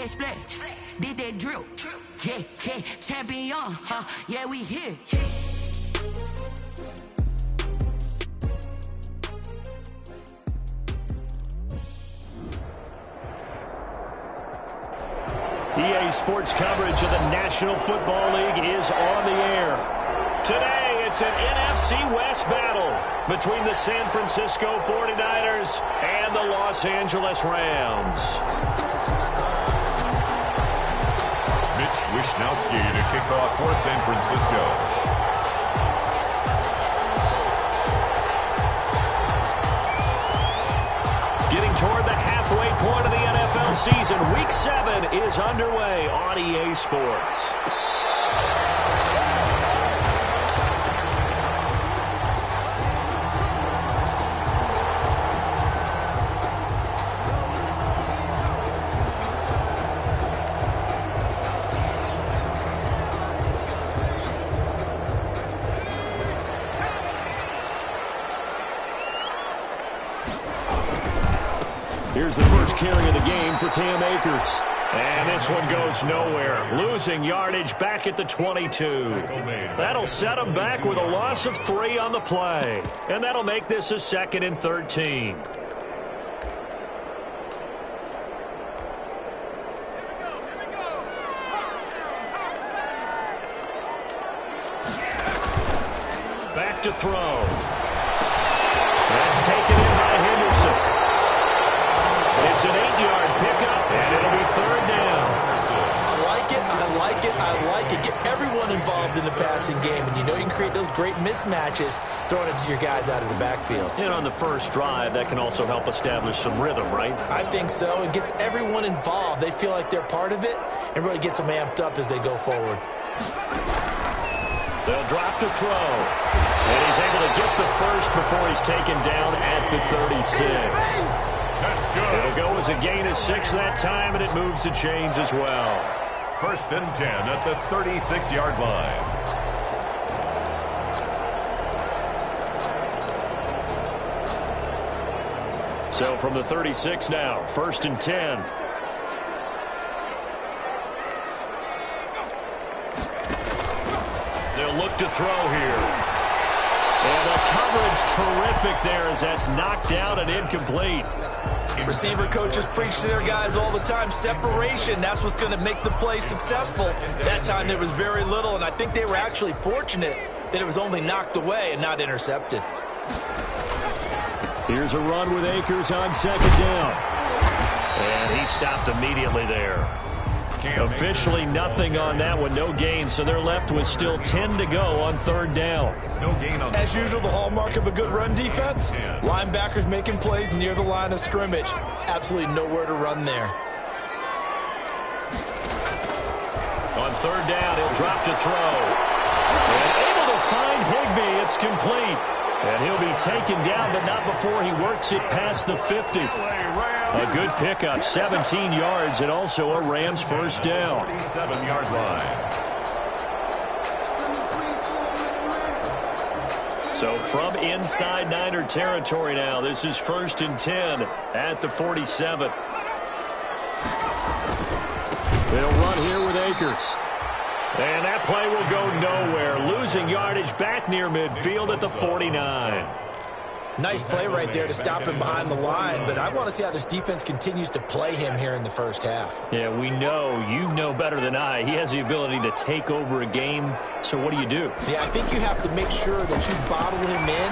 that splat, did that drill. Yeah, yeah, champion, huh? Yeah, we here. EA Sports coverage of the National Football League is on the air. Today, it's an NFC West battle between the San Francisco 49ers and the Los Angeles Rams. Mitch Wishnowsky to kick off for San Francisco. Getting toward the halfway point of the NFL season, Week 7 is underway on EA Sports. Here's the first carry of the game for Cam Akers. And this one goes nowhere. Losing yardage back at the 22. That'll set him back with a loss of 3 on the play. And that'll make this a 2nd and 13. Back to throw. That's taken in by Henderson. It's an 8-yard pickup, and it'll be 3rd down. I like it, I like it, I like it. Get everyone involved in the passing game, and you know you can create those great mismatches throwing it to your guys out of the backfield. And on the first drive, that can also help establish some rhythm, right? I think so. It gets everyone involved. They feel like they're part of it and really gets them amped up as they go forward. They'll drop the throw. And he's able to get the first before he's taken down at the 36. That's good. It'll go as a gain of 6 that time, and it moves the chains as well. 1st and 10 at the 36-yard line. So from the 36 now, 1st and 10. They'll look to throw here. And the coverage terrific there as that's knocked down and incomplete. Receiver coaches preach to their guys all the time. Separation, that's what's going to make the play successful. That time there was very little, and I think they were actually fortunate that it was only knocked away and not intercepted. Here's a run with Akers on 2nd down. And he stopped immediately there. Officially nothing on that one, no gain, so they're left with still 10 to go on 3rd down. No gain on As usual, the hallmark of a good run defense, linebackers making plays near the line of scrimmage. Absolutely nowhere to run there. On 3rd down, he'll drop to throw. And able to find Higbee, it's complete. And he'll be taken down, but not before he works it past the 50. A good pickup, 17 yards, and also a Rams 1st down. 47-yard line. So from inside Niner territory now, this is 1st and 10 at the 47. They'll run here with Akers. And that play will go nowhere. Losing yardage back near midfield at the 49. Nice play right there to stop him behind the line, but I want to see how this defense continues to play him here in the first half. Yeah, we know, you know better than I, he has the ability to take over a game, so what do? Yeah, I think you have to make sure that you bottle him in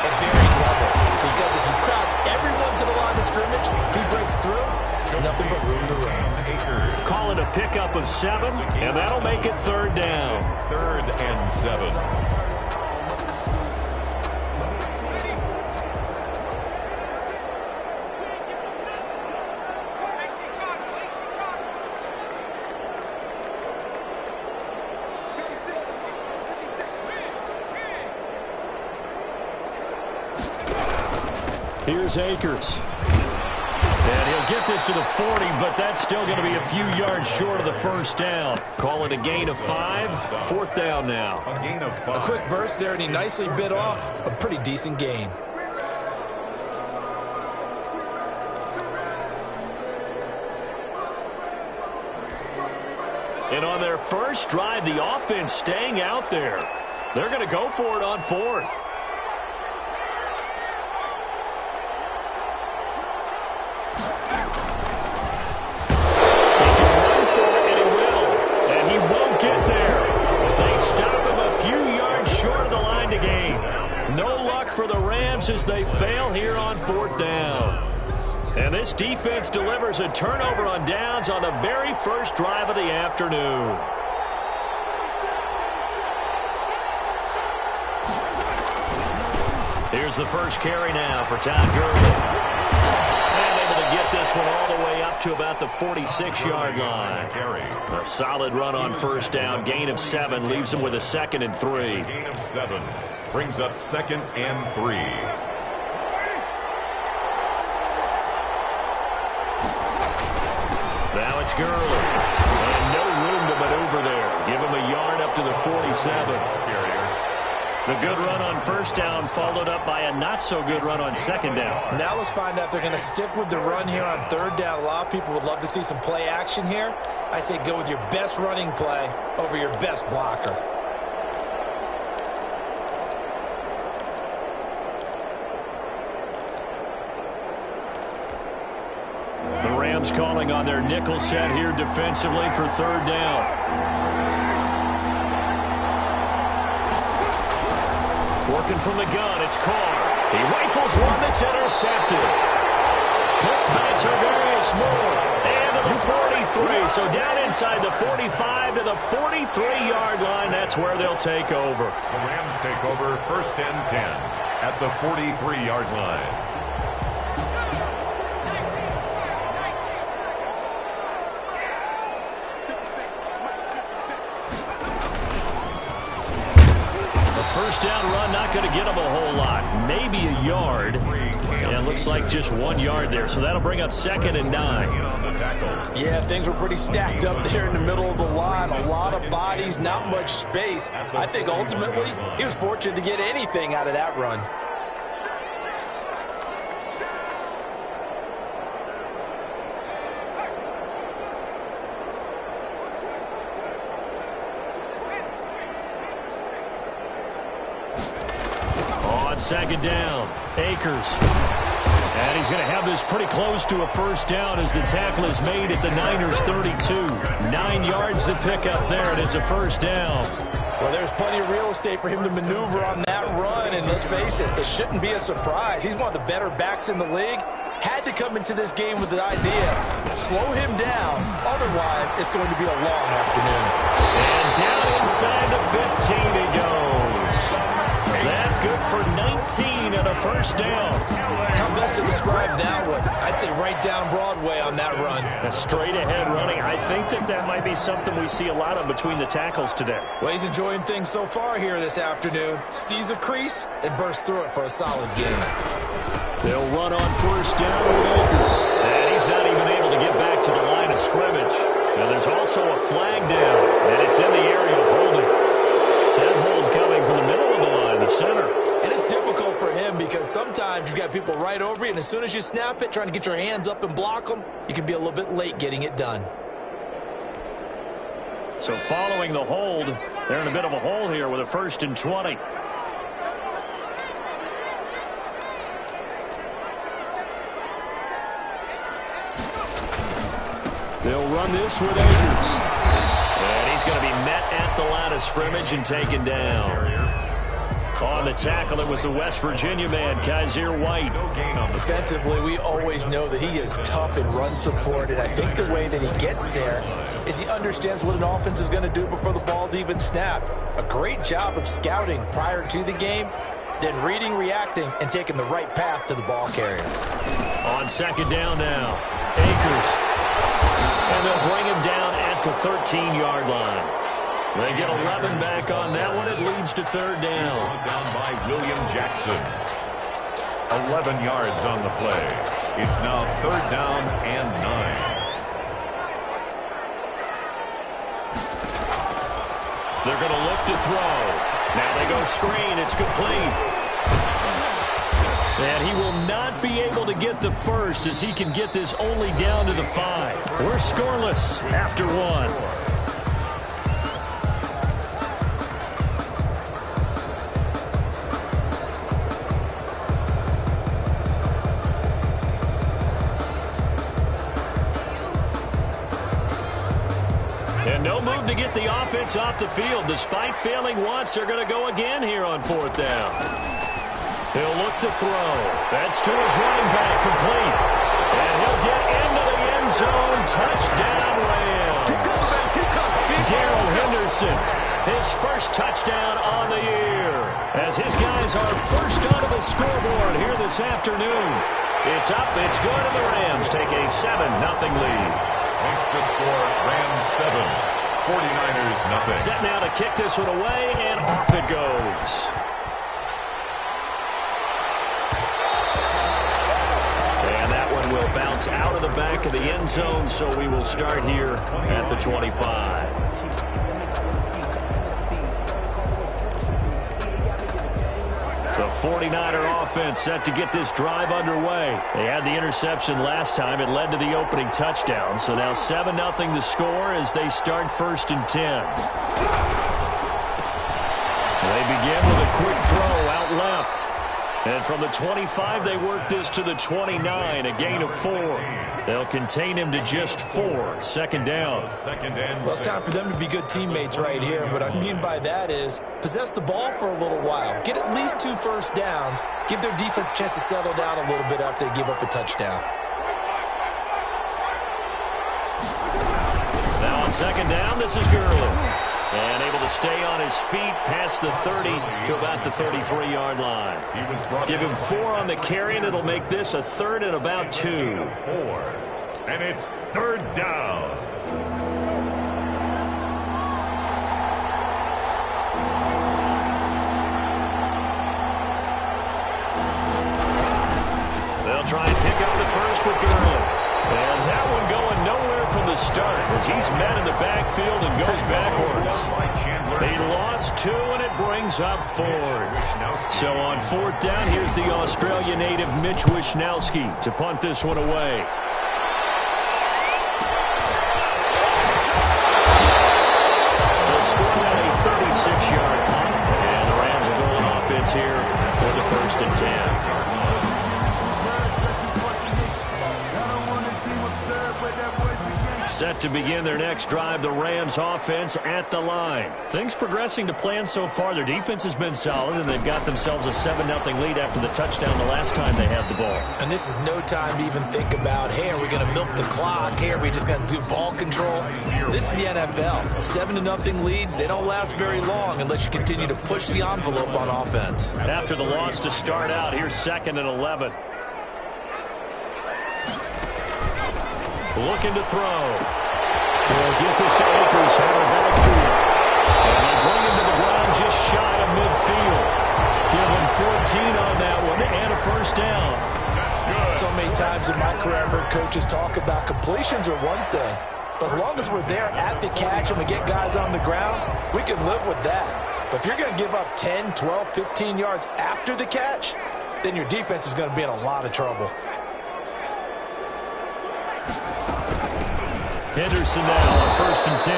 at varying levels, because if you crowd everyone to the line of scrimmage, if he breaks through, there's nothing but room to run. Call it a pickup of 7, and that'll make it 3rd down. 3rd and 7. Here's Akers. And he'll get this to the 40, but that's still going to be a few yards short of the 1st down. Call it a gain of 5. 4th down now. A gain of 5. A quick burst there, and he nicely bit off a pretty decent gain. And on their first drive, the offense staying out there. They're going to go for it on fourth. He can run for it, and he will. And he won't get there. They stop him a few yards short of the line to gain. No luck for the Rams as they fail here on fourth down. And this defense delivers a turnover on downs on the very first drive of the afternoon. Here's the first carry now for Todd Gurley. And able to get this one all the way up to about the 46-yard line. A solid run on first down. Gain of 7 leaves him with a 2nd and 3. Gain of 7 brings up 2nd and 3. Now it's Gurley. And no room to maneuver there. Give him a yard up to the 47. The good run on first down followed up by a not-so-good run on second down. Now let's find out if they're going to stick with the run here on third down. A lot of people would love to see some play action here. I say go with your best running play over your best blocker. The Rams calling on their nickel set here defensively for third down. Working from the gun, it's Carr. He rifles one that's intercepted. Picked by Tarvarius Moore. And to the 43. So down inside the 45 to the 43-yard line. That's where they'll take over. The Rams take over 1st and 10 at the 43-yard line. First down run, not going to get him a whole lot. Maybe a yard. And looks like just 1 yard there. So that'll bring up 2nd and 9. Yeah, things were pretty stacked up there in the middle of the line. A lot of bodies, not much space. I think ultimately he was fortunate to get anything out of that run. Second down, Akers. And he's going to have this pretty close to a first down as the tackle is made at the Niners' 32. 9 yards to pick up there, and it's a first down. Well, there's plenty of real estate for him to maneuver on that run, and let's face it, it shouldn't be a surprise. He's one of the better backs in the league. Had to come into this game with the idea, slow him down, otherwise it's going to be a long afternoon. And down inside the 15 he goes. That good for 19 and a first down. How best to describe that one? I'd say right down Broadway on that run. A straight ahead running. I think that might be something we see a lot of between the tackles today. Well, he's enjoying things so far here this afternoon. Sees a crease and bursts through it for a solid game. They'll run on first down with Akers. And he's not even able to get back to the line of scrimmage. Now there's also a flag down, and it's in the area of holding. That hold coming from the middle of the line, the center. And it's difficult for him because sometimes you've got people right over you, and as soon as you snap it, trying to get your hands up and block them, you can be a little bit late getting it done. So following the hold, they're in a bit of a hole here with a 1st and 20. They'll run this with Akers. And he's going to be met at the line of scrimmage and taken down. On the tackle, it was the West Virginia man, Kaiser White. Defensively, we always know that he is tough in run support, and I think the way that he gets there is he understands what an offense is going to do before the ball's even snapped. A great job of scouting prior to the game, then reading, reacting, and taking the right path to the ball carrier. On second down now, Akers. And they'll bring him down at the 13-yard line. They get 11 back on that one. It leads to third down. Down by William Jackson. 11 yards on the play. It's now third down and 9. They're going to look to throw. Now they go screen. It's complete. And he will not be able to get the first as he can get this only down to the 5. We're scoreless after 1. And no move to get the offense off the field. Despite failing once, they're going to go again here on 4th down. He'll look to throw. That's to his running back, complete. And he'll get into the end zone. Touchdown, Rams. Darrell Henderson, his first touchdown on the year. As his guys are first onto the scoreboard here this afternoon. It's up, it's good, and the Rams take a 7-0 lead. Makes the score Rams 7, 49ers nothing. Set now to kick this one away, and off it goes. And that one will bounce out of the back of the end zone, so we will start here at the 25. The 49er offense set to get this drive underway. They had the interception last time. It led to the opening touchdown. So now 7-0 the score as they start 1st and 10. They begin with a quick throw out left. And from the 25, they work this to the 29, a gain of 4. They'll contain him to just 4, 2nd down. Well, it's time for them to be good teammates right here. And what I mean by that is possess the ball for a little while. Get at least 2 first downs. Give their defense a chance to settle down a little bit after they give up a touchdown. Now on 2nd down, this is Gurley. And able to stay on his feet past the 30 to about the 33-yard line. Give him 4 on the carry, and it'll make this a 3rd and about 2. 4. And it's 3rd down. They'll try and pick up the first with Gurley. And that one going nowhere from the start as he's met in the backfield and goes backwards. He lost 2, and it brings up 4th. So on 4th down, here's the Australia native Mitch Wishnowsky to punt this one away. They'll score on a 36-yard punt, and the Rams will go on offense here with the 1st and 10. Set to begin their next drive, the Rams offense at the line. Things progressing to plan so far. Their defense has been solid, and they've got themselves a 7-0 lead after the touchdown the last time they had the ball. And this is no time to even think about, hey, are we going to milk the clock? Hey, are we just going to do ball control? This is the NFL. 7-0 leads, they don't last very long unless you continue to push the envelope on offense. After the loss to start out, here's 2nd and 11. Looking to throw. They'll get this to Akers out of backfield. And they bring him to the ground just shy of midfield. Give him 14 on that one and a 1st down. That's good. So many times in my career I've heard coaches talk about completions are one thing. But as long as we're there at the catch and we get guys on the ground, we can live with that. But if you're going to give up 10, 12, 15 yards after the catch, then your defense is going to be in a lot of trouble. Henderson now on 1st and 10.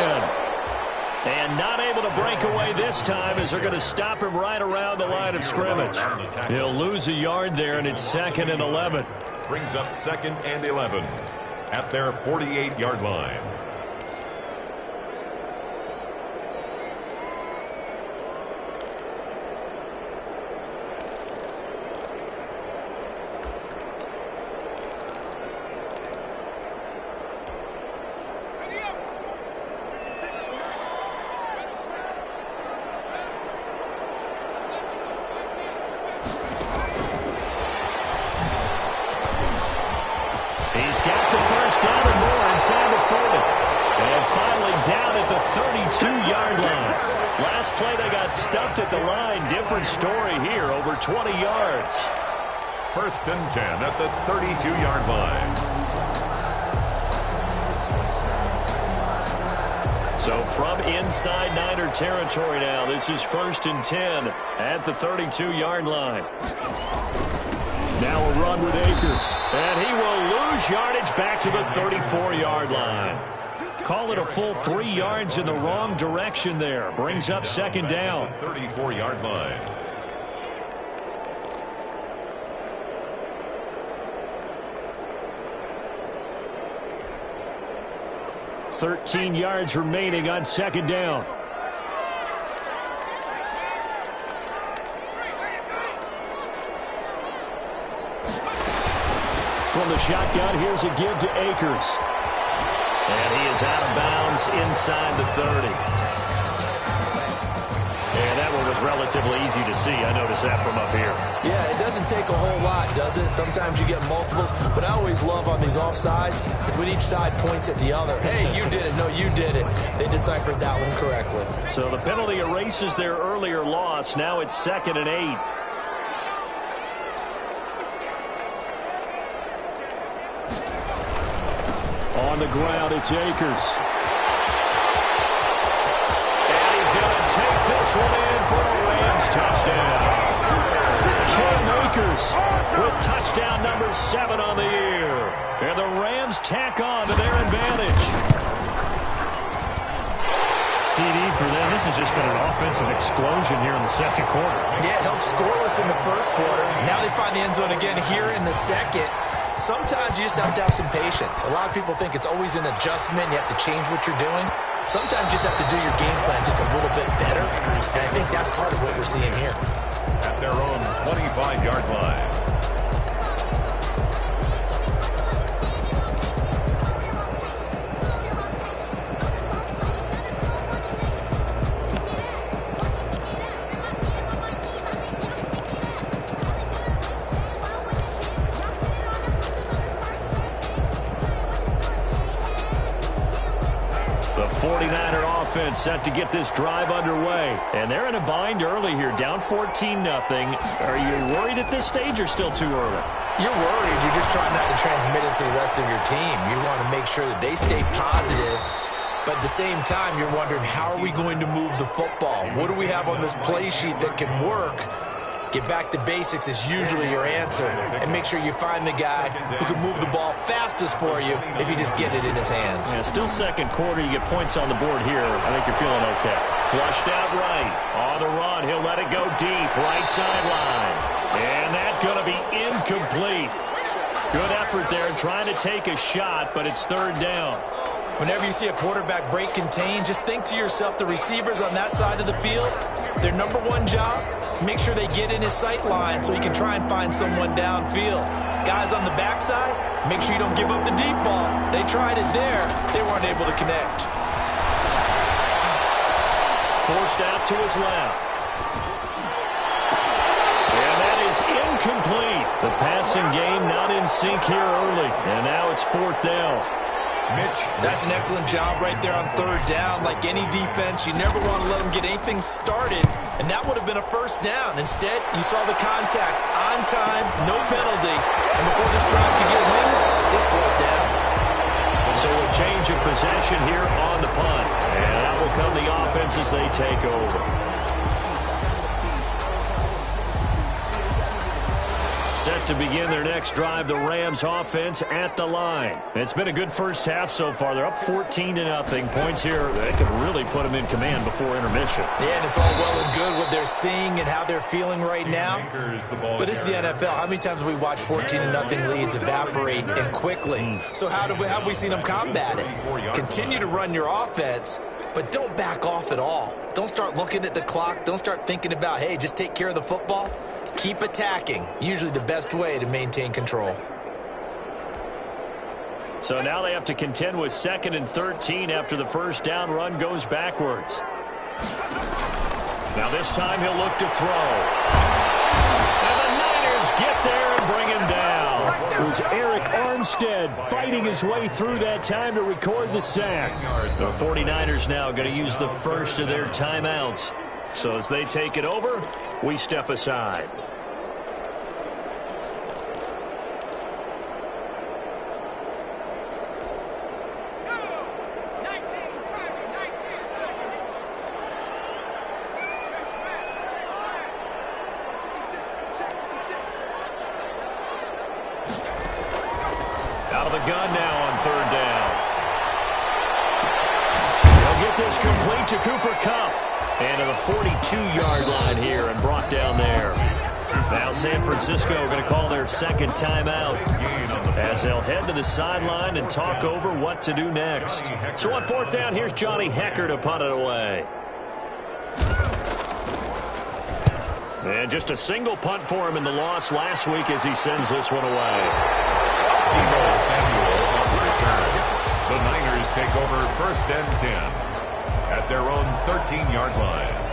And not able to break away this time as they're going to stop him right around the line of scrimmage. He'll lose a yard there, and it's 2nd and 11. Brings up 2nd and 11 at their 48-yard line. He's got the 1st down and more inside the 30. And finally down at the 32-yard line. Last play they got stuffed at the line. Different story here, over 20 yards. 1st and 10 at the 32-yard line. So from inside Niner territory now, this is 1st and 10 at the 32-yard line. Now a run with Akers, and he will lose yardage back to the 34-yard line. Call it a full 3 yards in the wrong direction there. Brings up 2nd down. 34-yard line. 13 yards remaining on second down. From the shotgun, here's a give to Akers. And he is out of bounds inside the 30. And that one was relatively easy to see. I noticed that from up here. Yeah, it doesn't take a whole lot, does it? Sometimes you get multiples. What I always love on these offsides is when each side points at the other. Hey, you did it. No, you did it. They deciphered that one correctly. So the penalty erases their earlier loss. Now it's 2nd and 8. On the ground, it's Akers. And he's going to take this one in for a Rams touchdown. Cam Akers with touchdown number 7 on the year. And the Rams tack on to their advantage. CD for them. This has just been an offensive explosion here in the second quarter. Yeah, held scoreless in the first quarter. Now they find the end zone again here in the second. Sometimes you just have to have some patience. A lot of people think it's always an adjustment. You have to change what you're doing. Sometimes you just have to do your game plan just a little bit better. And I think that's part of what we're seeing here. At their own 25-yard line. The 49er offense set to get this drive underway. And they're in a bind early here, down 14-0. Are you worried at this stage or still too early? You're worried. You're just trying not to transmit it to the rest of your team. You want to make sure that they stay positive. But at the same time, you're wondering, how are we going to move the football? What do we have on this play sheet that can work? Get back to basics is usually your answer. And make sure you find the guy who can move the ball fastest for you if you just get it in his hands. Yeah, still second quarter. You get points on the board here. I think you're feeling okay. Flushed out right. On the run. He'll let it go deep. Right sideline. And that's going to be incomplete. Good effort there trying to take a shot, but it's 3rd down. Whenever you see a quarterback break contain, just think to yourself, the receivers on that side of the field, their number one job, make sure they get in his sight line so he can try and find someone downfield. Guys on the backside, make sure you don't give up the deep ball. They tried it there. They weren't able to connect. Forced out to his left. And that is incomplete. The passing game not in sync here early. And now it's 4th down. Mitch. That's an excellent job right there on 3rd down. Like any defense, you never want to let them get anything started, and that would have been a 1st down. Instead, you saw the contact on time, no penalty, and before this drive could get wings, it's 4th down. So a change of possession here on the punt, and that will come the offense as they take over. Set to begin their next drive, the Rams offense at the line. It's been a good first half so far. They're up 14-0. Points here, they could really put them in command before intermission. Yeah, and it's all well and good what they're seeing and how they're feeling right now. But this is the NFL. How many times have we watched 14-0 leads evaporate and quickly? So how have we seen them combat it? Continue to run your offense, but don't back off at all. Don't start looking at the clock. Don't start thinking about, hey, just take care of the football. Keep attacking. Usually the best way to maintain control. So now they have to contend with 2nd and 13 after the 1st down run goes backwards. Now this time he'll look to throw. And the Niners get there and bring him down. It was Eric Armstead fighting his way through that time to record the sack. The 49ers now going to use the first of their timeouts. So as they take it over, we step aside. Out of the gun now on 3rd down. They'll get this complete to Cooper Kupp. And to the 42-yard line here and brought down there. Now San Francisco going to call their second timeout as they'll head to the sideline and talk over what to do next. So on fourth down, here's Johnny Hecker to punt it away. And just a single punt for him in the loss last week as he sends this one away. Samuel on the return. The Niners take over first and 10 at their own 13-yard line.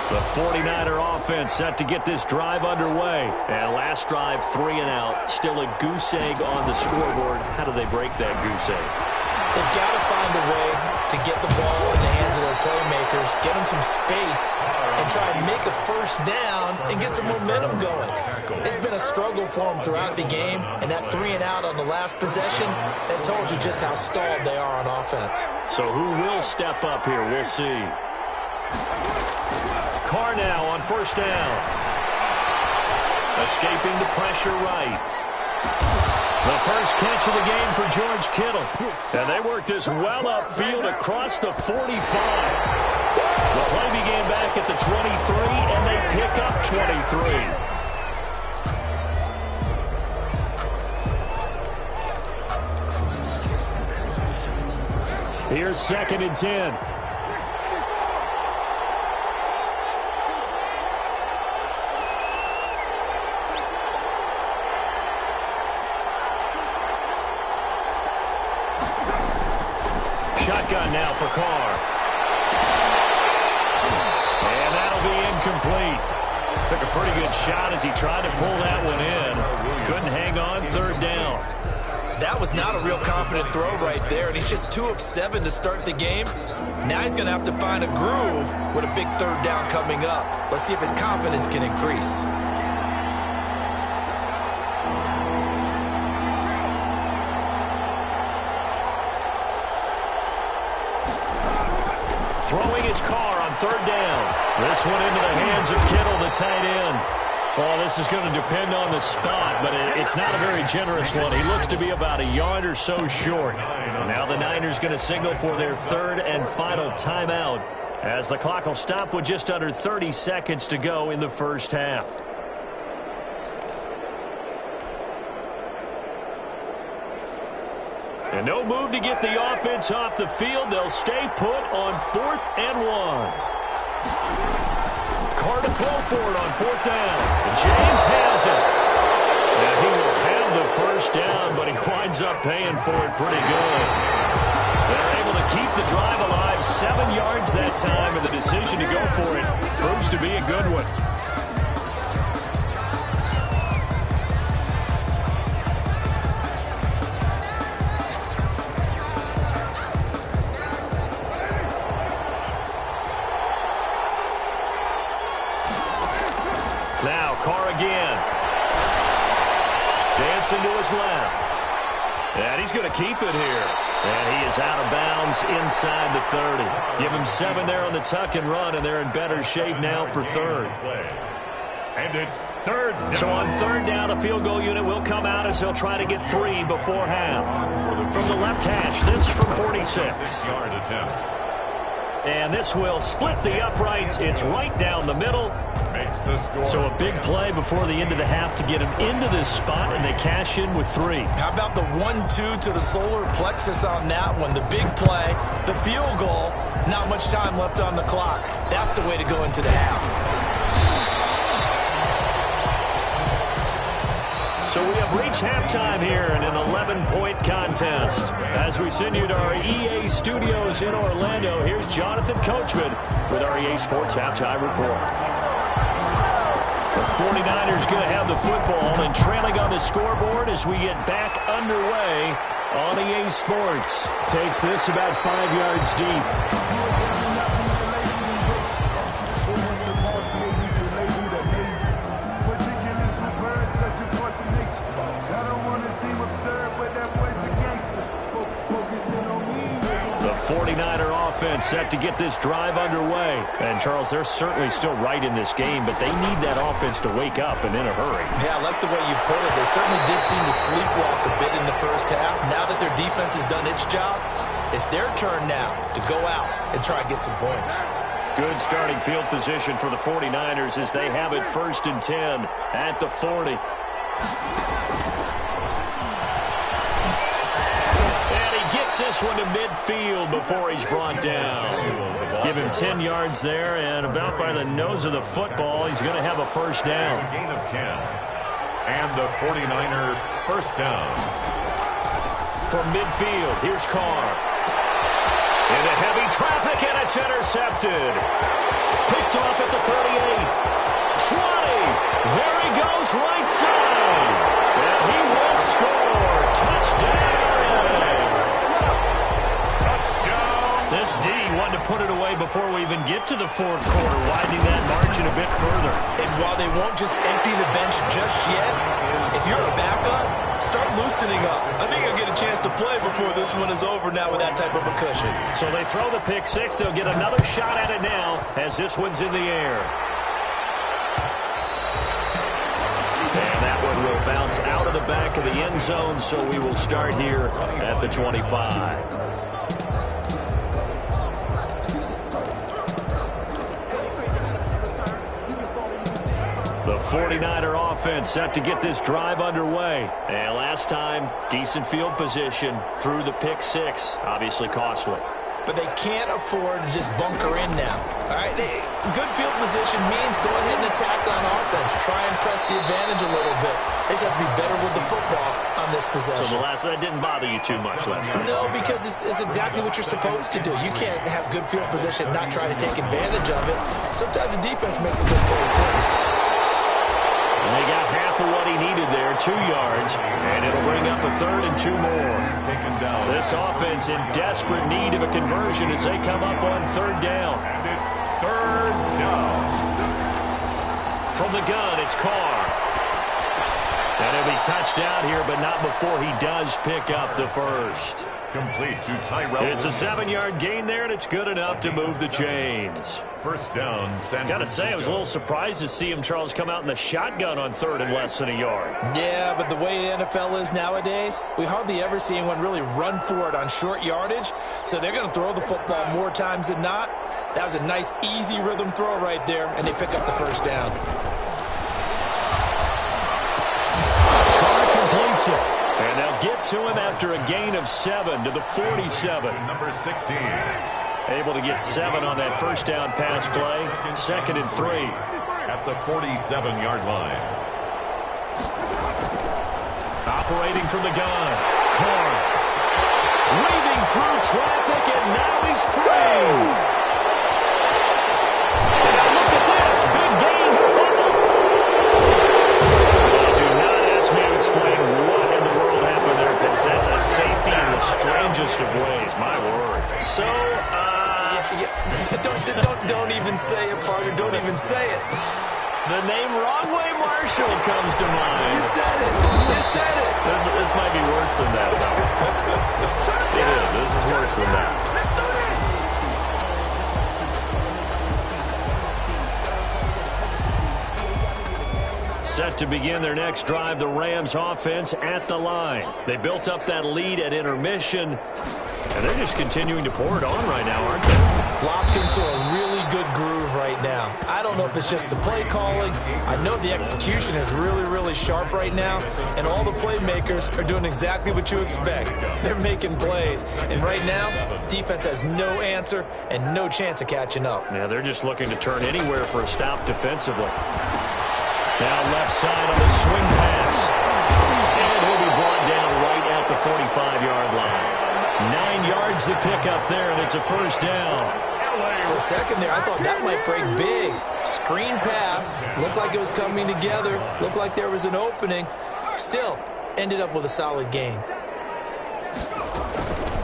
The 49er offense set to get this drive underway. And last drive, 3 and out. Still a goose egg on the scoreboard. How do they break that goose egg? They've got to find a way to get the ball in the hands of their playmakers, get them some space, and try and make a first down and get some momentum going. It's been a struggle for them throughout the game, and that 3 and out on the last possession, that told you just how stalled they are on offense. So who will step up here? We'll see. Carr now on first down. Escaping the pressure right. The first catch of the game for George Kittle. And they worked this well upfield across the 45. The play began back at the 23, and they pick up 23. Here's second and 10. Shotgun now for Carr. And that'll be incomplete. Took a pretty good shot as he tried to pull that one in. Couldn't hang on third down. That was not a real confident throw right there, and he's just 2 of 7 to start the game. Now he's going to have to find a groove with a big third down coming up. Let's see if his confidence can increase. Throwing his Carr on third down. This one into the hands of Kittle, the tight end. Well, this is going to depend on the spot, but it's not a very generous one. He looks to be about a yard or so short. Now the Niners going to signal for their third and final timeout as the clock will stop with just under 30 seconds to go in the first half. And no move to get the offense off the field. They'll stay put on 4th and 1. Carr to throw for it on 4th down. And James has it. And he will have the first down, but he winds up paying for it pretty good. They're able to keep the drive alive, 7 yards that time, and the decision to go for it proves to be a good one. Now Carr again. Dancing to his left. And he's going to keep it here. And he is out of bounds inside the 30. Give him 7 there on the tuck and run, and they're in better shape now for third. And it's third down. So on third down, a field goal unit will come out as they'll try to get 3 before half. From the left hash, this from 46. 6-yard attempt. And this will split the uprights. It's right down the middle. Makes the score. So a big play before the end of the half to get him into this spot, and they cash in with 3. How about the 1-2 to the solar plexus on that one? The big play, the field goal, not much time left on the clock. That's the way to go into the half. So we have reached halftime here in an 11-point contest. As we send you to our EA studios in Orlando, here's Jonathan Coachman with our EA Sports Halftime Report. The 49ers going to have the football and trailing on the scoreboard as we get back underway on EA Sports. Takes this about 5 yards deep. offense set to get this drive underway. And, Charles, they're certainly still right in this game, but they need that offense to wake up and in a hurry. Yeah, I like the way you put it. They certainly did seem to sleepwalk a bit in the first half. Now that their defense has done its job, it's their turn now to go out and try and get some points. Good starting field position for the 49ers as they have it 1st and 10 at the 40. This one to midfield before he's brought down. Give him 10 yards there, and about by the nose of the football, he's going to have a first down. A gain of 10. And the 49er first down. From midfield, here's Carr. Into heavy traffic, and it's intercepted. Picked off at the 38. 20. There he goes, right side. And he will score. Touchdown. This D wanted to put it away before we even get to the fourth quarter, widening that margin a bit further. And while they won't just empty the bench just yet, if you're a backup, start loosening up. I think you'll get a chance to play before this one is over now with that type of a cushion. So they throw the pick six. They'll get another shot at it now as this one's in the air. And that one will bounce out of the back of the end zone, so we will start here at the 25. The 49er offense set to get this drive underway. And last time, decent field position through the pick six. Obviously costly. But they can't afford to just bunker in now. All right, good field position means go ahead and attack on offense. Try and press the advantage a little bit. They just have to be better with the football on this possession. So the last one didn't bother you too much last time? No, because it's exactly what you're supposed to do. You can't have good field position and not try to take advantage of it. Sometimes the defense makes a good play, too. And they got half of what he needed there, 2 yards, and it'll bring up a 3rd and 2 more. This offense in desperate need of a conversion as they come up on 3rd down. And it's 3rd down. From the gun, it's Carr. And he'll be touched out here, but not before he does pick up the first. Complete to Tyrell. It's a 7-yard gain there, and it's good enough to move the chains. First down, San Got to say, I was a little surprised to see him, Charles, come out in the shotgun on 3rd and less than a yard. Yeah, but the way the NFL is nowadays, we hardly ever see anyone really run for it on short yardage. So they're going to throw the football more times than not. That was a nice, easy rhythm throw right there, and they pick up the first down. Carr completes it. And they'll get to him after a gain of 7 to the 47. Number 16. Able to get 7 on that first down pass play. 2nd and 3. At the 47-yard line. Operating from the gun. Carr. Weaving through traffic, and now he's free. Now look at this. Big gain. Fumble. Do not ask me to explain what in the world happened there, folks. That's a safety in the strangest of ways. My word. So, Don't even say it, partner. Don't even say it. the name Wrong Way Marshall comes to mind. You said it. You said it. This might be worse than that, though. It is. This is worse than that. Set to begin their next drive, the Rams offense at the line. They built up that lead at intermission, and they're just continuing to pour it on right now, aren't they? Locked into a really good groove right now. I don't know if it's just the play calling. I know the execution is really, really sharp right now, and all the playmakers are doing exactly what you expect. They're making plays, and right now, defense has no answer and no chance of catching up. Yeah, they're just looking to turn anywhere for a stop defensively. Now left side on the swing pass. And he'll be brought down right at the 45-yard line. 9 yards to pick up there, and it's a first down. For a second there, I thought that might break big. Screen pass. Looked like it was coming together. Looked like there was an opening. Still, ended up with a solid gain.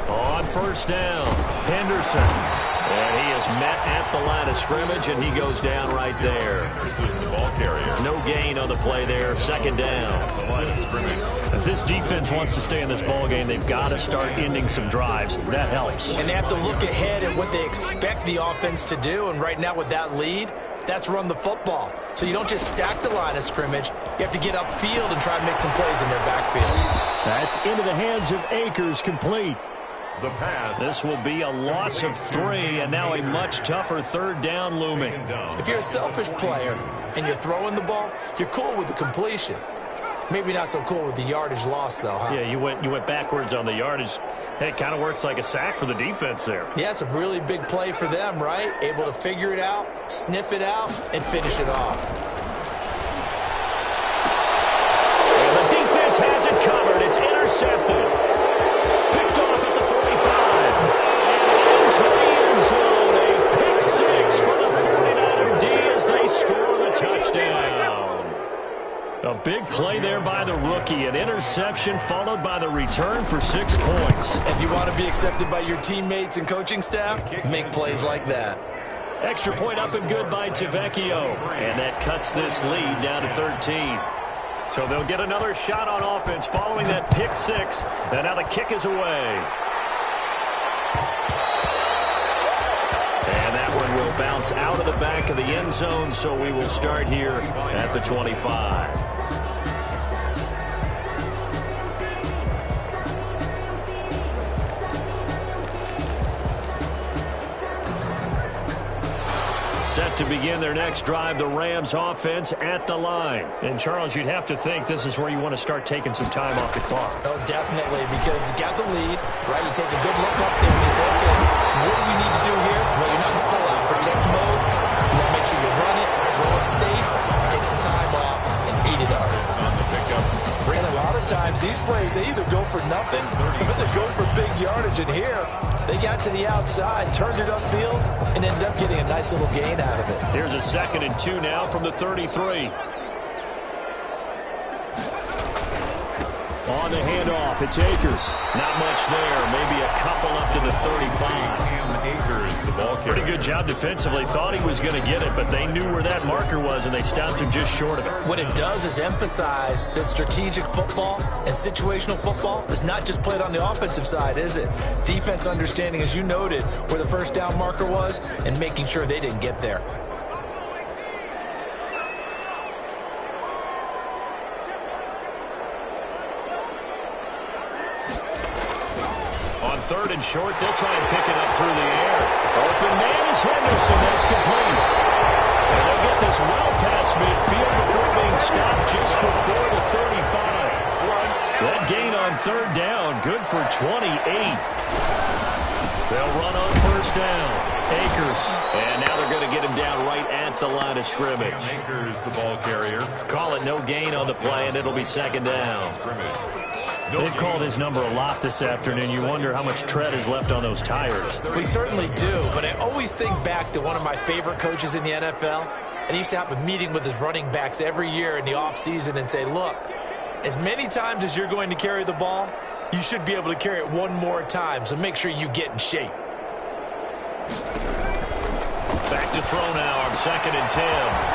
On first down, Henderson. And he is met at the line of scrimmage, and he goes down right there. This is the ball carrier. No gain on the play there. Second down. The line of scrimmage. If this defense wants to stay in this ball game, they've got to start ending some drives. That helps. And they have to look ahead at what they expect the offense to do. And right now with that lead, that's run the football. So you don't just stack the line of scrimmage. You have to get upfield and try and make some plays in their backfield. That's into the hands of Akers, complete. The pass. This will be a loss of 3, and now a much tougher third down looming. If you're a selfish player and you're throwing the ball, you're cool with the completion. Maybe not so cool with the yardage loss, though, huh? Yeah, you went backwards on the yardage. Hey, it kind of works like a sack for the defense there. Yeah, it's a really big play for them, right? Able to figure it out, sniff it out, and finish it off. And the defense has it covered. It's intercepted. Picked off at the 45. And into the end zone. A pick 6 for the 49er D as they score the touchdown. A big play there by the rookie. An interception followed by the return for 6 points. If you want to be accepted by your teammates and coaching staff, make plays like that. Extra point up and good by Tavecchio. And that cuts this lead down to 13. So they'll get another shot on offense following that pick 6. And now the kick is away. And that one will bounce out of the back of the end zone, so we will start here at the 25. Set to begin their next drive, the Rams offense at the line. And, Charles, you'd have to think this is where you want to start taking some time off the clock. Oh, definitely, because you got the lead, right? You take a good look up there and you say, okay, what do we need to do here? Well, you're not in full-out protect mode. You want to make sure you run it, throw it safe, take some time off, and eat it up. On the pickup. And a lot of times, these plays, they either go for nothing or they go for big yardage. And here, they got to the outside, turned it upfield, and ended up getting a nice little gain out of it. Here's a 2nd and 2 now from the 33. On the handoff, it's Akers. Not much there. Maybe a couple up to the 35. Akers, the ball carrier. Pretty good job defensively. Thought he was going to get it, but they knew where that marker was, and they stopped him just short of it. What it does is emphasize that strategic football and situational football is not just played on the offensive side, is it? Defense understanding, as you noted, where the first down marker was and making sure they didn't get there. On 3rd and short, they'll try and pick it up through the air. Open man is Henderson. That's complete. And they'll get this well past midfield before being stopped just before the 35. That gain on 3rd down, good for 28. They'll run on 1st down. Akers. And now they're going to get him down right at the line of scrimmage. Akers, the ball carrier. Call it no gain on the play, and it'll be 2nd down. They've called his number a lot this afternoon. You wonder how much tread is left on those tires. We certainly do, but I always think back to one of my favorite coaches in the NFL, and he used to have a meeting with his running backs every year in the offseason and say, look, as many times as you're going to carry the ball, you should be able to carry it one more time, so make sure you get in shape. Back to throw now on 2nd and 10.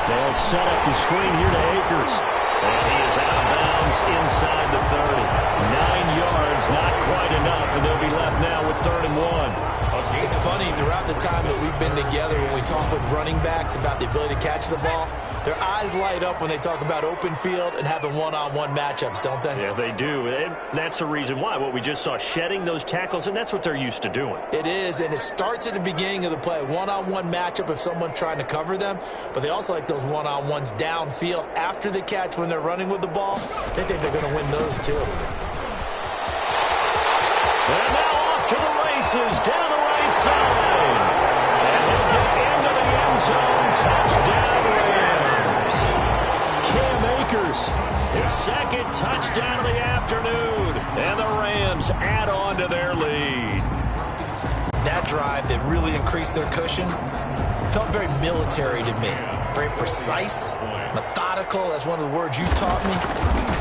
They'll set up the screen here to Akers. And he is out of bounds inside the 30. 9 yards, not quite enough, and they'll be left now with 3rd and 1. It's funny, throughout the time that we've been together, when we talk with running backs about the ability to catch the ball, their eyes light up when they talk about open field and having one-on-one matchups, don't they? Yeah, they do. And that's the reason why. What we just saw, shedding those tackles, and that's what they're used to doing. It is, and it starts at the beginning of the play. One-on-one matchup if someone's trying to cover them, but they also like those one-on-ones downfield after the catch when they're running with the ball. They think they're going to win those, too. And now off to the races, down the right side. And he'll get into the end zone. Touchdown, Rams. Cam Akers, his 2nd touchdown of the afternoon. And the Rams add on to their lead. That drive that really increased their cushion felt very military to me. Very precise, methodical. That's one of the words you've taught me.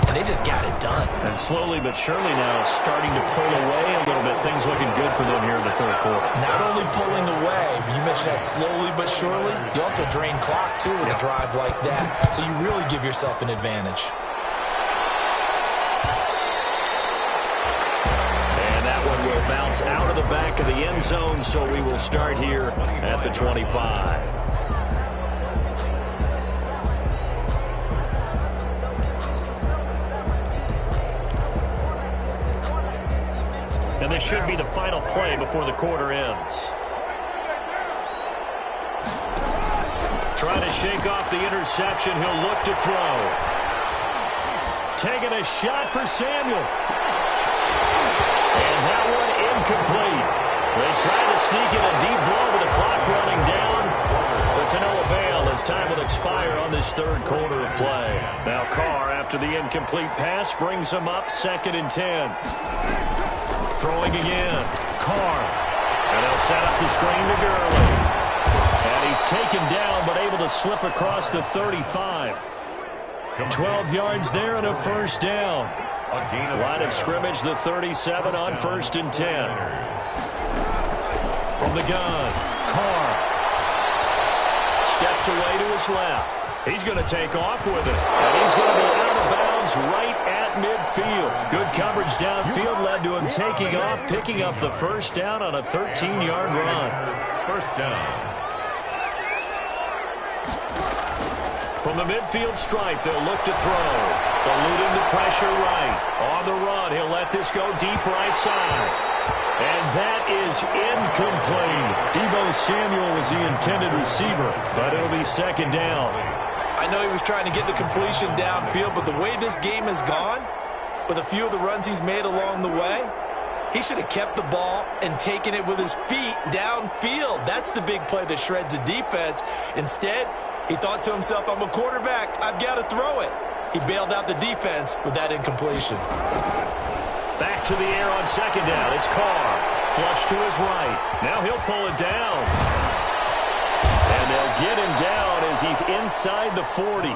And and they just got it done. And slowly but surely now starting to pull away a little bit. Things looking good for them here in the third quarter. Not only pulling away, but you mentioned that slowly but surely. You also drain clock, too, with a drive like that. So you really give yourself an advantage. And that one will bounce out of the back of the end zone, so we will start here at the 25. And this should be the final play before the quarter ends. Trying to shake off the interception. He'll look to throw. Taking a shot for Samuel. And that one incomplete. They tried to sneak in a deep blow with the clock running down. But to no avail as time will expire on this third quarter of play. Now Carr, after the incomplete pass, brings him up 2nd and 10. Throwing again. Carr. And they'll set up the screen to Gurley. And he's taken down but able to slip across the 35. 12 yards there and a first down. Line of scrimmage, the 37 on 1st and 10. From the gun, Carr. Steps away to his left. He's going to take off with it. And he's going to be out of bounds right at midfield. Good coverage downfield led to him taking off, picking up the first down on a 13-yard run. First down. From the midfield stripe, they'll look to throw. Eluding the pressure right. On the run, he'll let this go deep right side. And that is incomplete. Deebo Samuel was the intended receiver, but it'll be 2nd down. I know he was trying to get the completion downfield, but the way this game has gone, with a few of the runs he's made along the way, he should have kept the ball and taken it with his feet downfield. That's the big play that shreds a defense. Instead, he thought to himself, I'm a quarterback. I've got to throw it. He bailed out the defense with that incompletion. Back to the air on 2nd down. It's Carr. Flush to his right. Now he'll pull it down. And they'll get him down as he's inside the 40.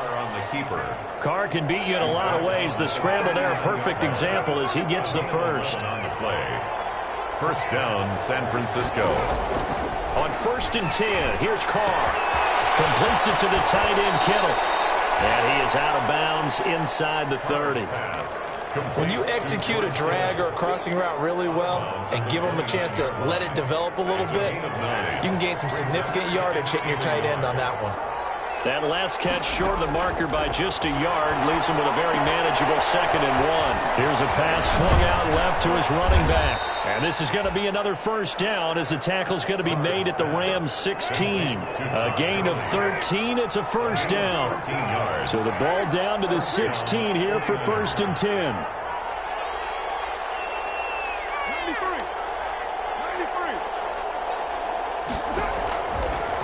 Carr can beat you in a lot of ways. The scramble there, a perfect example as he gets the first. On the play. First down, San Francisco. On 1st and 10, here's Carr. Completes it to the tight end, Kittle. And he is out of bounds inside the 30. When you execute a drag or a crossing route really well and give them a chance to let it develop a little bit, you can gain some significant yardage hitting your tight end on that one. That last catch short of the marker by just a yard leaves him with a very manageable 2nd and 1. Here's a pass swung out left to his running back. And this is going to be another first down as the tackle's going to be made at the Rams 16. A gain of 13. It's a first down. So the ball down to the 16 here for 1st and 10.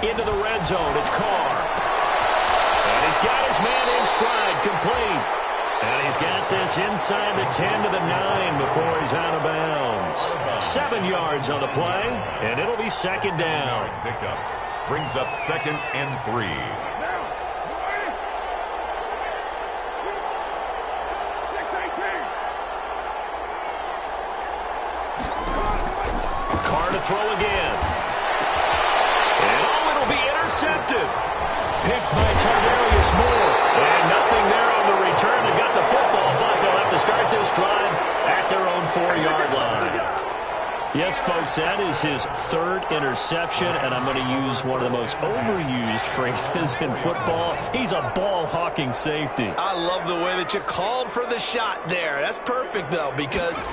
Into the red zone. It's Carr. And he's got his man in stride, complete. And he's got this inside the 10 to the 9 before he's out of bounds. 7 yards on the play, and it'll be 2nd down. Pickup brings up 2nd and 3. Carr to throw again. And it'll be intercepted. Picked by Tarvarius Moore. And nothing there on the return. They got the football, but they'll have to start this drive at their own 4-yard line. Yes, folks, that is his 3rd interception, and I'm going to use one of the most overused phrases in football. He's a ball-hawking safety. I love the way that you called for the shot there. That's perfect, though, because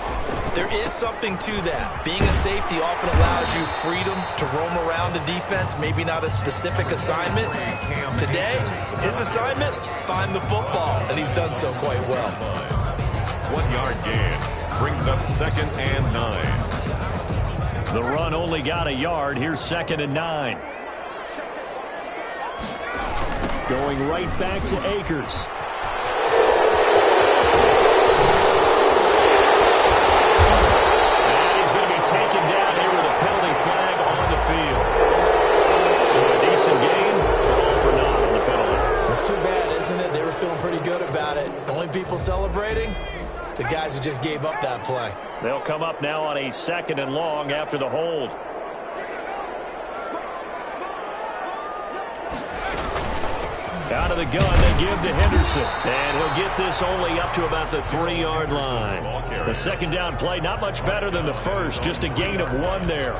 there is something to that. Being a safety often allows you freedom to roam around a defense, maybe not a specific assignment. Today, his assignment, find the football, and he's done so quite well. 1-yard gain brings up 2nd and 9. The run only got a yard. Here's 2nd and 9. Going right back to Akers. And he's going to be taken down here with a penalty flag on the field. So a decent game, but all for naught on the penalty. It's too bad, isn't wasn't it? They were feeling pretty good about it. The only people celebrating, the guys who just gave up that play. They'll come up now on a 2nd and long after the hold. Out of the gun, they give to Henderson. And he'll get this only up to about the 3-yard line. The 2nd down play, not much better than the first. Just a gain of 1 there.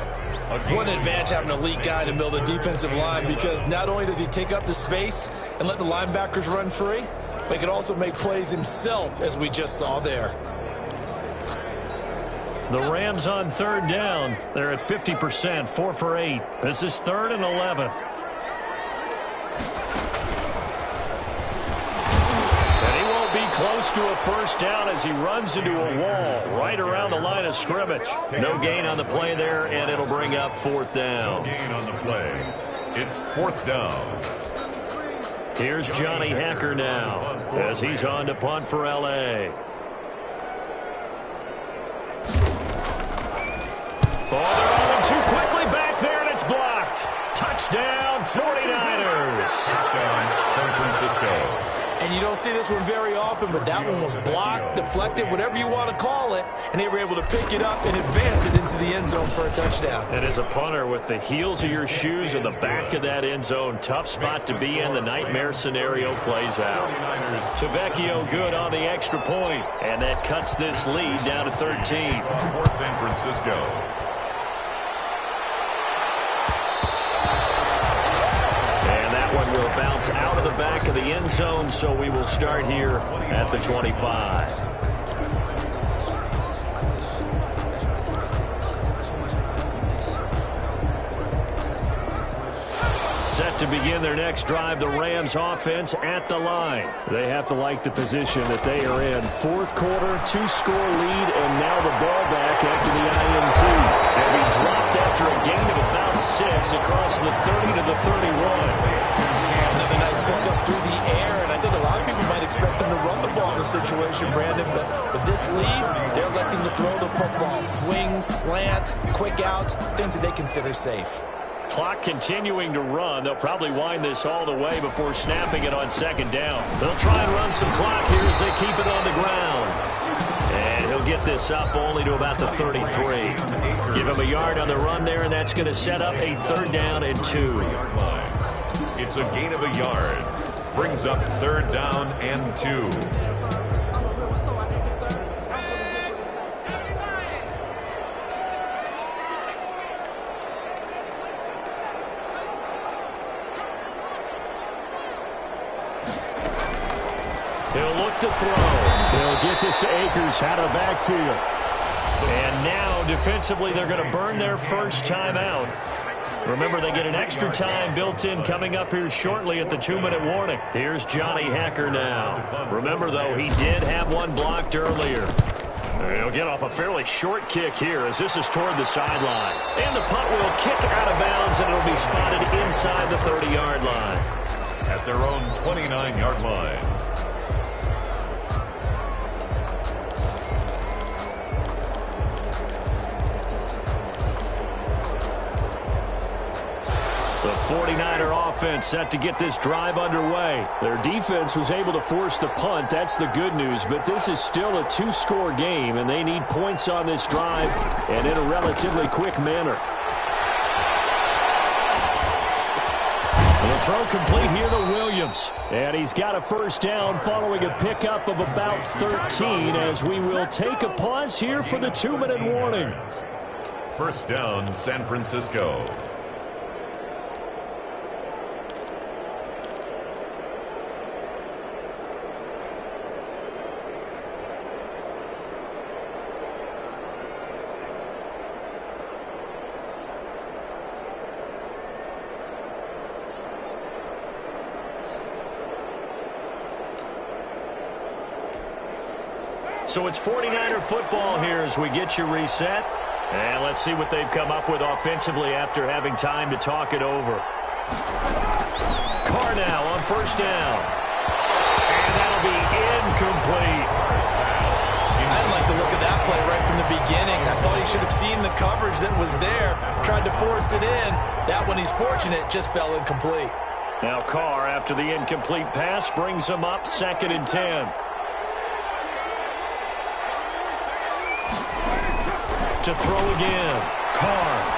What an advantage having an elite guy in the middle of the defensive line, because not only does he take up the space and let the linebackers run free, but he can also make plays himself, as we just saw there. The Rams on 3rd down. They're at 50%, 4 for 8. This is 3rd and 11. Close to a 1st down as he runs into a wall right around the line of scrimmage. No gain on the play there, and it'll bring up 4th down. No gain on the play. It's 4th down. Here's Johnny Hacker now as he's on to punt for L.A. Oh, they're on him too quickly back there, and it's blocked. Touchdown, 49ers. Touchdown, San Francisco. And you don't see this one very often, but that one was blocked, deflected, whatever you want to call it, and they were able to pick it up and advance it into the end zone for a touchdown. And as a punter, with the heels of your shoes in the back of that end zone, tough spot to be in. The nightmare scenario plays out. Tavecchio good on the extra point, and that cuts this lead down to 13. For San Francisco. One will bounce out of the back of the end zone, so we will start here at the 25. Set to begin their next drive, the Rams offense at the line. They have to like the position that they are in. 4th quarter, 2-score lead, and now the ball back after the INT. They'll be dropped after a gain of about 6 across the 30 to the 31. Another nice pickup through the air, and I think a lot of people might expect them to run the ball in this situation, Brandon, but with this lead, they're electing to throw the football. Swings, slants, quick outs, things that they consider safe. Clock continuing to run. They'll probably wind this all the way before snapping it on 2nd down. They'll try and run some clock here as they keep it on the ground. And he'll get this up only to about the 33. Give him a yard on the run there, and that's going to set up a 3rd down and 2. It's a gain of a yard. Brings up 3rd down and 2. He'll look to throw. He'll get this to Akers out of the backfield. And now, defensively, they're going to burn their first time out. Remember, they get an extra time built in coming up here shortly at the 2-minute warning. Here's Johnny Hacker now. Remember, though, he did have one blocked earlier. He'll get off a fairly short kick here as this is toward the sideline. And the punt will kick out of bounds, and it'll be spotted inside the 30-yard line. At their own 29-yard line. The 49er offense set to get this drive underway. Their defense was able to force the punt. That's the good news. But this is still a 2-score game, and they need points on this drive and in a relatively quick manner. The throw complete here to Williams. And he's got a 1st down following a pickup of about 13 as we will take a pause here for the 2-minute warning. 1st down, San Francisco. So it's 49er football here as we get you reset. And let's see what they've come up with offensively after having time to talk it over. Carr now on 1st down. And that'll be incomplete. I like the look of that play right from the beginning. I thought he should have seen the coverage that was there, tried to force it in. That one, he's fortunate, just fell incomplete. Now Carr, after the incomplete pass, brings him up 2nd and 10. To throw again. Carr.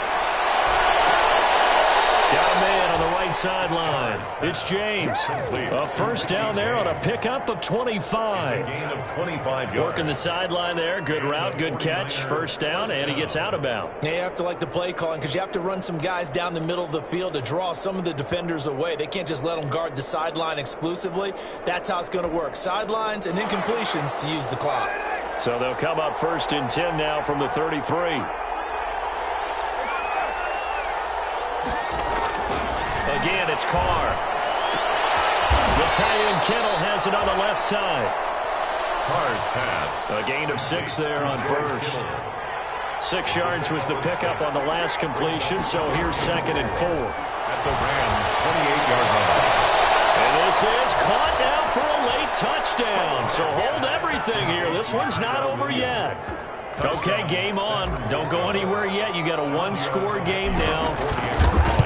Got a man on the right sideline. It's James. A first down there on a pickup of 25. Gain of 25 yards. Working the sideline there. Good route, good catch. First down, and he gets out of bounds. Yeah, you have to like the play calling because you have to run some guys down the middle of the field to draw some of the defenders away. They can't just let them guard the sideline exclusively. That's how it's going to work. Sidelines and incompletions to use the clock. So they'll come up 1st and 10 now from the 33. Again, it's Carr. Italian Kittle has it on the left side. Carr's pass. A gain of 6 there on first. 6 yards was the pickup on the last completion, so here's 2nd and 4. At the Rams' 28-yard line. And this is caught now for a late touchdown. So hold everything here. This one's not over yet. Okay, game on. Don't go anywhere yet. You got a one-score game now.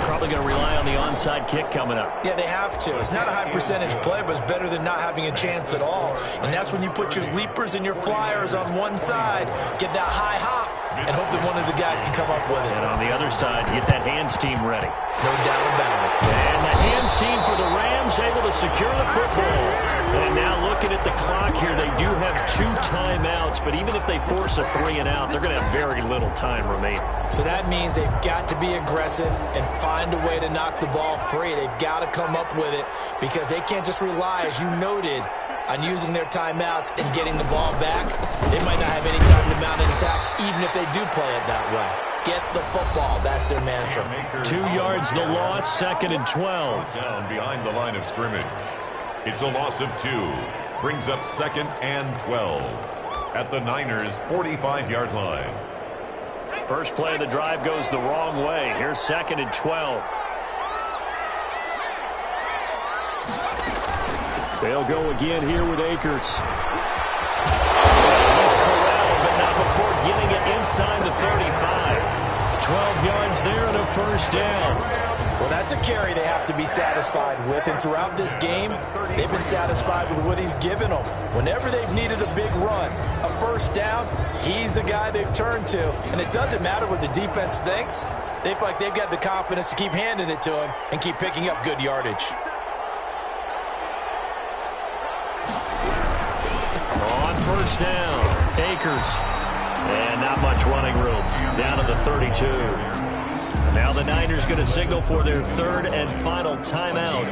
Probably going to rely on the onside kick coming up. Yeah, they have to. It's not a high percentage play, but it's better than not having a chance at all. And that's when you put your leapers and your flyers on one side, get that high hop, and hope that one of the guys can come up with it. And on the other side, get that hands team ready. No doubt about it. And the hands team for the Rams able to secure the football. And now looking at the clock here, they do have 2 timeouts, but even if they force a 3 and out, they're going to have very little time remaining. So that means they've got to be aggressive and find a way to knock the ball free. They've got to come up with it because they can't just rely, as you noted, on using their timeouts and getting the ball back. They might not have any time to mount an attack, even if they do play it that way. Get the football. That's their mantra. 2 yards the loss, 2nd and 12. Down behind the line of scrimmage. It's a loss of 2. Brings up 2nd and 12. At the Niners' 45-yard line. First play of the drive goes the wrong way. Here's 2nd and 12. They'll go again here with Akers. He's corralled, but not before getting it inside the 35. 12 yards there and a first down. Well, that's a carry they have to be satisfied with, and throughout this game, they've been satisfied with what he's given them. Whenever they've needed a big run, a first down, he's the guy they've turned to. And it doesn't matter what the defense thinks. They feel like they've got the confidence to keep handing it to him and keep picking up good yardage. On first down, Akers. And not much running room. Down to the 32. Now the Niners going to signal for their 3rd and final timeout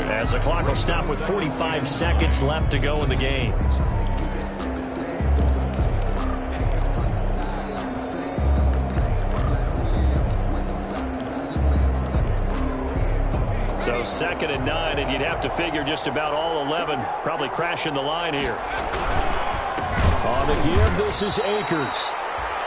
as the clock will stop with 45 seconds left to go in the game. So 2nd and 9, and you'd have to figure just about all 11 probably crashing the line here. On the give, this is Akers.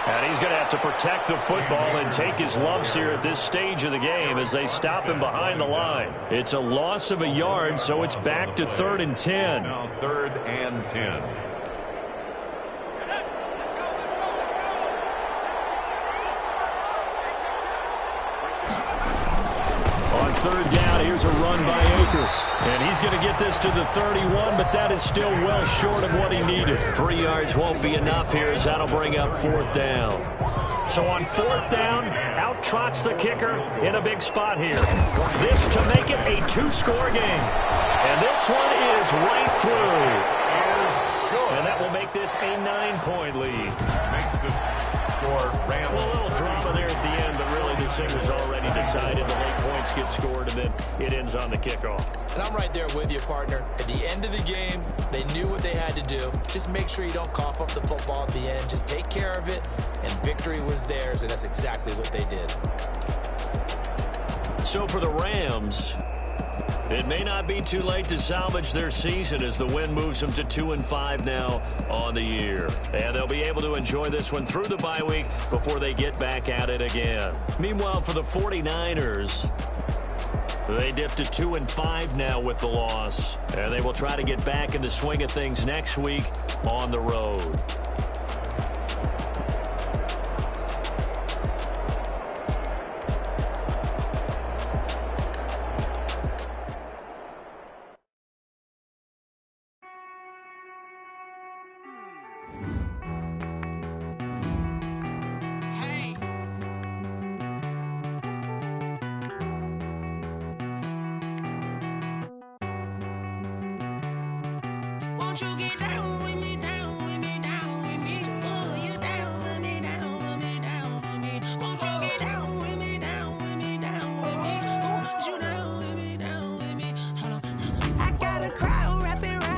And he's going to have to protect the football and take his lumps here at this stage of the game as they stop him behind the line. It's a loss of a yard, so it's back to 3rd and 10. Now 3rd and 10. On 3rd down, here's a run by Akers. And he's going to get this to the 31, but that is still well short of what he needed. 3 yards won't be enough here as that'll bring up 4th down. So on 4th down, out trots the kicker in a big spot here. This to make it a 2-score game. And this one is right through. And that will make this a 9-point lead. Makes the score Rams. A little drama there at the end, but really this thing was already decided. The late points get scored, and then it ends on the kickoff. And I'm right there with you, partner. At the end of the game, they knew what they had to do. Just make sure you don't cough up the football at the end. Just take care of it, and victory was theirs, and that's exactly what they did. So for the Rams, it may not be too late to salvage their season as the win moves them to 2-5 now on the year. And they'll be able to enjoy this one through the bye week before they get back at it again. Meanwhile, for the 49ers, they dipped to 2-5 now with the loss. And they will try to get back in the swing of things next week on the road. Won't you get down with me, down with me, down with me? Oh, you down with me, down with me, down with me. Won't you get down with me, down with me, down with me? Oh, you down with me, down with me? Hold on. I got a crowd wrapping around.